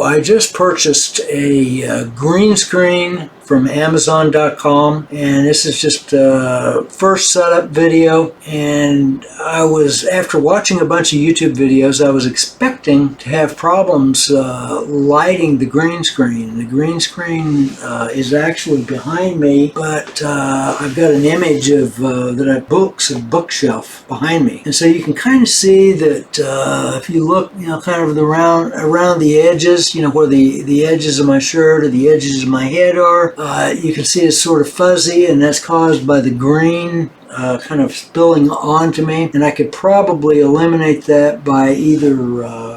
So I just purchased a green screen from Amazon.com, and this is just a first setup video. And I was, after watching a bunch of YouTube videos, I was expecting to have problems lighting the green screen. The green screen is actually behind me, but I've got an image of that I books, a bookshelf behind me, and so you can kind of see that if you look, kind of around the edges, where the edges of my shirt or the edges of my head are. You can see it's sort of fuzzy, and that's caused by the green kind of spilling onto me. And I could probably eliminate that by either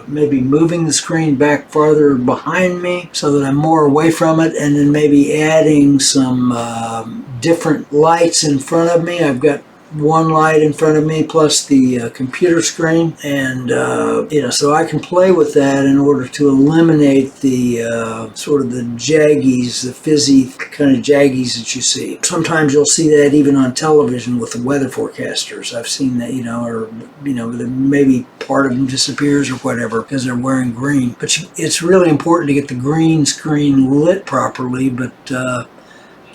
maybe moving the screen back farther behind me so that I'm more away from it, and then maybe adding some different lights in front of me. I've got one light in front of me plus the computer screen, and so I can play with that in order to eliminate the sort of the jaggies, the fizzy kind of jaggies that you see. Sometimes you'll see that even on television with the weather forecasters. I've seen that, or maybe part of them disappears or whatever because they're wearing green. But it's really important to get the green screen lit properly, but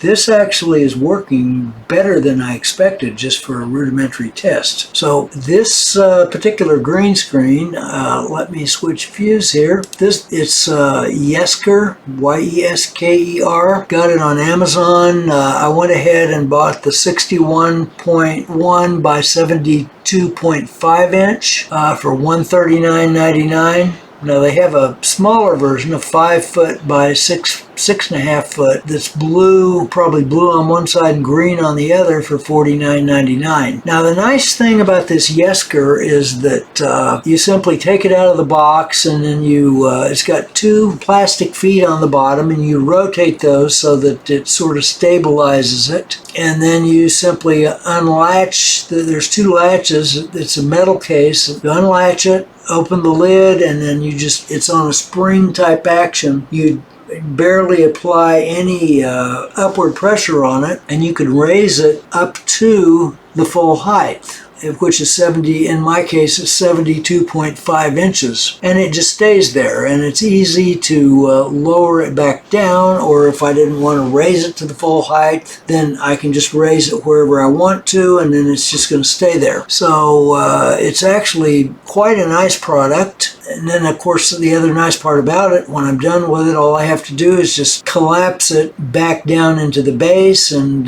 this actually is working better than I expected just for a rudimentary test. So this particular green screen, let me switch views here. It's Yesker, Y-E-S-K-E-R. Got it on Amazon. I went ahead and bought the 61.1 by 72.5 inch for $139.99. Now they have a smaller version of 5 foot by 6.5 foot that's blue, probably blue on one side and green on the other for $49.99. Now the nice thing about this Yesker is that you simply take it out of the box, and then it's got two plastic feet on the bottom, and you rotate those so that it sort of stabilizes it. And then you simply unlatch, there's two latches, it's a metal case, you unlatch it, open the lid, and then it's on a spring type action. You barely apply any upward pressure on it, and you can raise it up to the full height, which is in my case, is 72.5 inches. And it just stays there, and it's easy to lower it back down, or if I didn't want to raise it to the full height, then I can just raise it wherever I want to, and then it's just going to stay there. So it's actually quite a nice product. And then, of course, the other nice part about it, when I'm done with it, all I have to do is just collapse it back down into the base and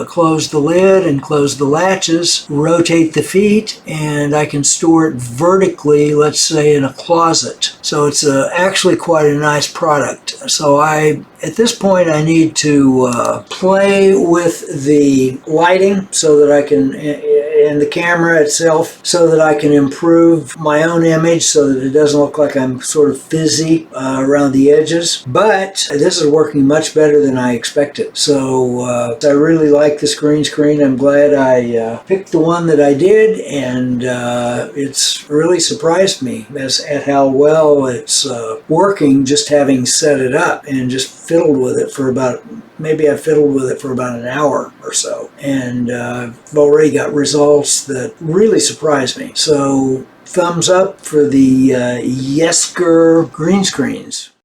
close the lid and close the latches, rotate the feet, and I can store it vertically, let's say in a closet. So it's actually quite a nice product. So at this point, I need to play with the lighting so that I can, and the camera itself, so that I can improve my own image so that it doesn't look like I'm sort of fizzy around the edges. But this is working much better than I expected. So I really like this green screen. I'm glad I picked the one that I did, and it's really surprised me at how well it's working, just having set it up and just fiddled with it for about, maybe I fiddled with it for about an hour or so, and I've already got results that really surprised me. So thumbs up for the Yesker green screens.